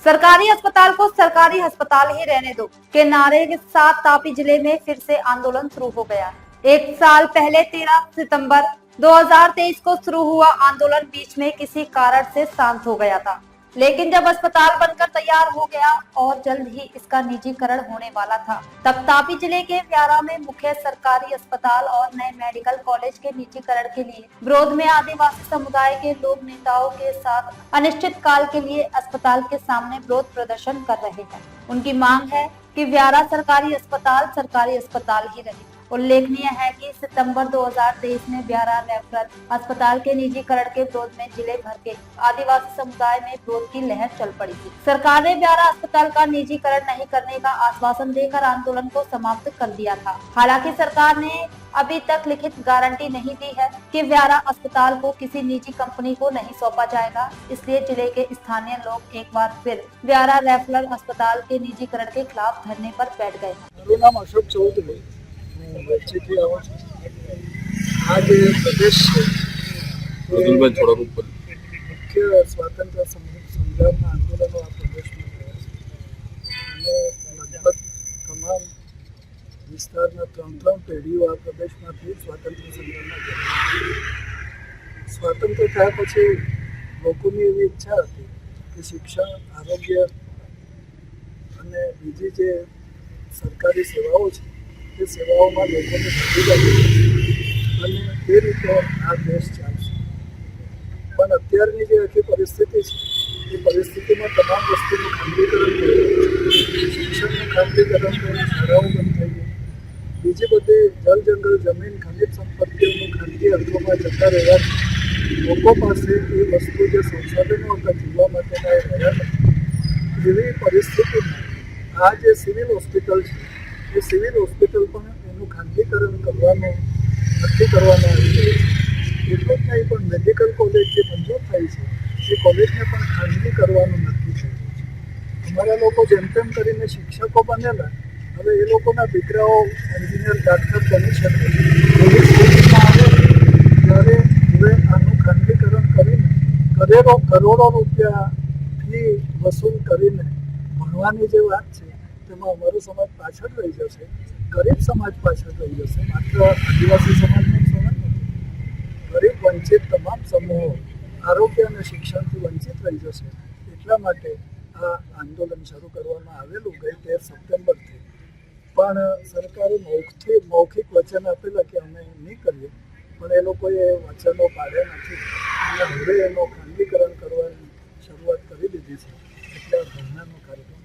सरकारी अस्पताल को सरकारी अस्पताल ही रहने दो के नारे के साथ तापी जिले में फिर से आंदोलन शुरू हो गया। एक साल पहले 13 सितंबर 2023 को शुरू हुआ आंदोलन बीच में किसी कारण से शांत हो गया था, लेकिन जब अस्पताल बनकर तैयार हो गया और जल्द ही इसका निजीकरण होने वाला था, तब तापी जिले के व्यारा में मुख्य सरकारी अस्पताल और नए मेडिकल कॉलेज के निजीकरण के लिए विरोध में आदिवासी समुदाय के लोग नेताओं के साथ अनिश्चित काल के लिए अस्पताल के सामने विरोध प्रदर्शन कर रहे हैं। उनकी मांग है कि व्यारा सरकारी अस्पताल ही रहे। उल्लेखनीय है कि सितंबर 2023 में व्यारा रेफरल अस्पताल के निजीकरण के विरोध में जिले भर के आदिवासी समुदाय में विरोध की लहर चल पड़ी थी। सरकार ने व्यारा अस्पताल का निजीकरण नहीं करने का आश्वासन देकर आंदोलन को समाप्त कर दिया था। हालांकि सरकार ने अभी तक लिखित गारंटी नहीं दी है कि व्यारा अस्पताल को किसी निजी कंपनी को नहीं सौंपा जाएगा। इसलिए जिले के स्थानीय लोग एक बार फिर व्यारा रेफरल अस्पताल के निजीकरण के खिलाफ धरने पर बैठ गए। मेरा नाम अशोक चौधरी वैसे आज प्रदेश मुख्य स्वातंत्र्य संग्राम आंदोलन आ प्रदेश में लगभग तमाम विस्तार त्रण पेढ़ीओ आ प्रदेश में स्वातंत्र्य संग्राम स्वातंत्र्य था पछी लोकोनी एवी इच्छा थी कि शिक्षण आरोग्य अने बीजी जे सरकारी सेवाओं है તે સેવાઓમાં લોકોને ભાગીદારી અને તે રીતે આ દેશ ચાલશે। પણ અત્યારની જે આખી પરિસ્થિતિ છે એ પરિસ્થિતિમાં તમામ વસ્તુનું ખાનગીકરણ થઈ ગયું, શિક્ષણનું ખાનગીકરણ થયું, શાળાઓ બંધ થઈ ગઈ, બીજી બધી જળ જંગલ જમીન ખનિજ સંપત્તિઓનું ખાનગી અર્થોમાં જતા રહેવાથી લોકો પાસે એ વસ્તુ જે સંસાધનો હતા જીવવા માટેના એ રહ્યા નથી। એવી પરિસ્થિતિમાં આ જે સિવિલ હોસ્પિટલ છે એ સિવિલ હોસ્પિટલ પણ એનું ખાનગીકરણ કરવાનું નક્કી કરવામાં આવી રહ્યું છે। એટલું જ નહીં પણ મેડિકલ કોલેજ જે મંજૂર થઈ છે એ કોલેજને પણ ખાનગી કરવાનું નક્કી થયું છે। અમારા લોકો જેમ તેમ કરીને શિક્ષકો બનેલા, હવે એ લોકોના દીકરાઓ એન્જિનિયર ડાક્ટર બની શકે એવી સ્થિતિમાં આવે ત્યારે હવે આનું ખાનગીકરણ કરીને કરોડો રૂપિયા ફી વસૂલ કરીને ભણવાની જે વાત છે તેમાં અમારો સમાજ પાછળ રહી જશે, ગરીબ સમાજ પાછળ રહી જશે। માત્ર આદિવાસી સમાજનો સમાજ નથી, ગરીબ વંચિત તમામ સમૂહો આરોગ્ય અને શિક્ષણથી વંચિત રહી જશે। એટલા માટે આ આંદોલન શરૂ કરવામાં આવેલું ગઈ 13 સપ્ટેમ્બરથી, પણ સરકારે મૌખિક વચન આપેલા કે અમે નહીં કરીએ, પણ એ લોકોએ વચનો પાડ્યા નથી અને હવે એનું ખાનગીકરણ કરવાની શરૂઆત કરી દીધી છે। એટલે આ ધરણાનો કાર્યક્રમ